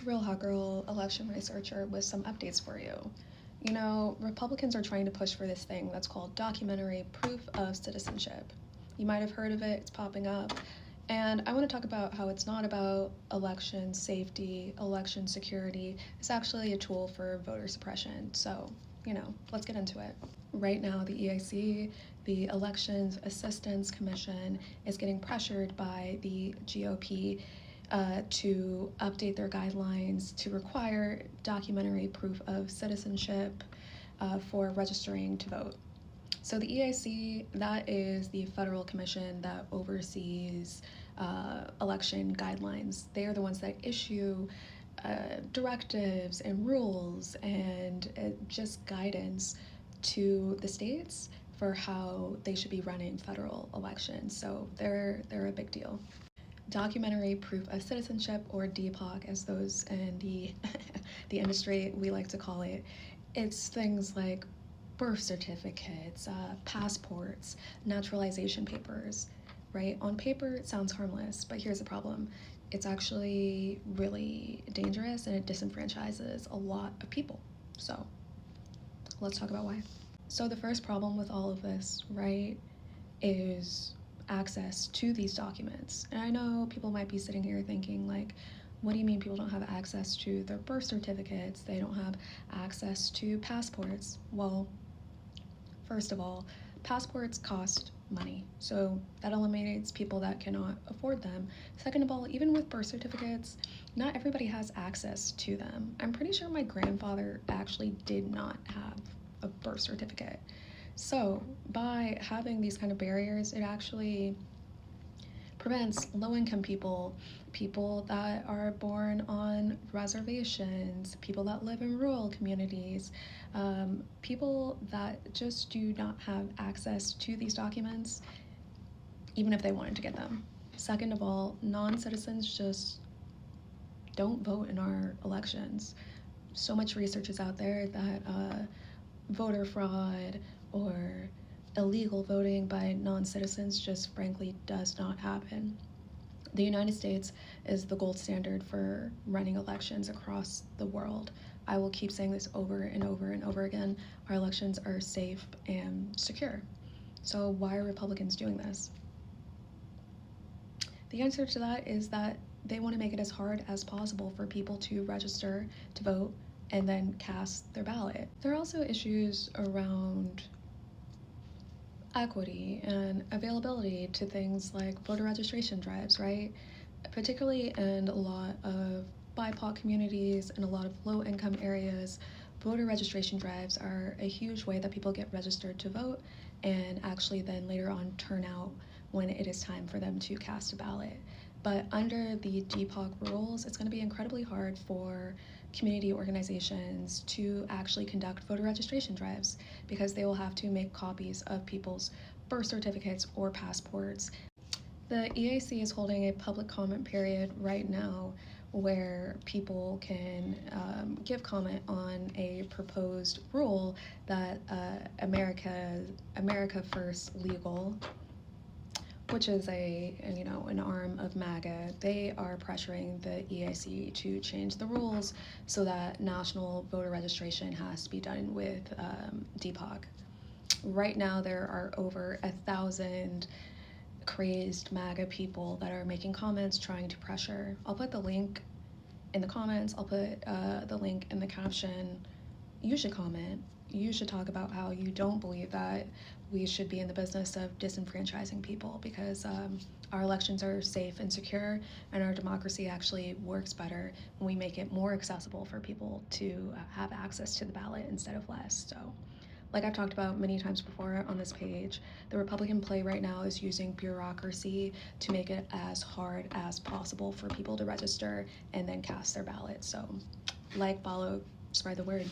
Real Hot Girl election researcher with some updates for you. You know, Republicans are trying to push for this thing that's called documentary proof of citizenship. You might have heard of it, it's popping up. And I want to talk about how it's not about election safety, election security. It's actually a tool for voter suppression. So, let's get into it. Right now, the EAC, the Elections Assistance Commission, is getting pressured by the GOP to update their guidelines to require documentary proof of citizenship for registering to vote. So the EAC, that is the federal commission that oversees election guidelines. They are the ones that issue directives and rules and just guidance to the states for how they should be running federal elections. So they're a big deal. Documentary proof of citizenship, or DPOC as those in the industry we like to call it, it's things like birth certificates, passports, naturalization papers, right? On paper, it sounds harmless, but here's the problem. It's actually really dangerous and it disenfranchises a lot of people. So let's talk about why. So the first problem with all of this, right, is access to these documents. And I know people might be sitting here thinking, like, what do you mean people don't have access to their birth certificates? They don't have access to passports. Well, first of all, passports cost money, so that eliminates people that cannot afford them. Second of all, even with birth certificates, not everybody has access to them. I'm pretty sure my grandfather actually did not have a birth certificate. So by having these kind of barriers, it actually prevents low-income people, people that are born on reservations, people that live in rural communities, people that just do not have access to these documents, even if they wanted to get them. Second of all, non-citizens just don't vote in our elections. So much research is out there that voter fraud or illegal voting by non-citizens just frankly does not happen. The United States is the gold standard for running elections across the world. I will keep saying this over and over and over again. Our elections are safe and secure. So why are Republicans doing this? The answer to that is that they want to make it as hard as possible for people to register to vote and then cast their ballot. There are also issues around equity and availability to things like voter registration drives, right? Particularly in a lot of BIPOC communities and a lot of low-income areas, voter registration drives are a huge way that people get registered to vote and actually then later on turn out when it is time for them to cast a ballot. But under the DPOC rules, it's going to be incredibly hard for community organizations to actually conduct voter registration drives because they will have to make copies of people's birth certificates or passports. The EAC is holding a public comment period right now where people can give comment on a proposed rule that America First Legal, which is an arm of MAGA, they are pressuring the EAC to change the rules so that national voter registration has to be done with DPOC. Right now, there are over 1,000 crazed MAGA people that are making comments trying to pressure. I'll put the link in the comments. I'll put the link in the caption. You should comment. You should talk about how you don't believe that we should be in the business of disenfranchising people, because our elections are safe and secure, and our democracy actually works better when we make it more accessible for people to have access to the ballot instead of less. So, like I've talked about many times before on this page, the Republican play right now is using bureaucracy to make it as hard as possible for people to register and then cast their ballot. So, like, follow, spread the word.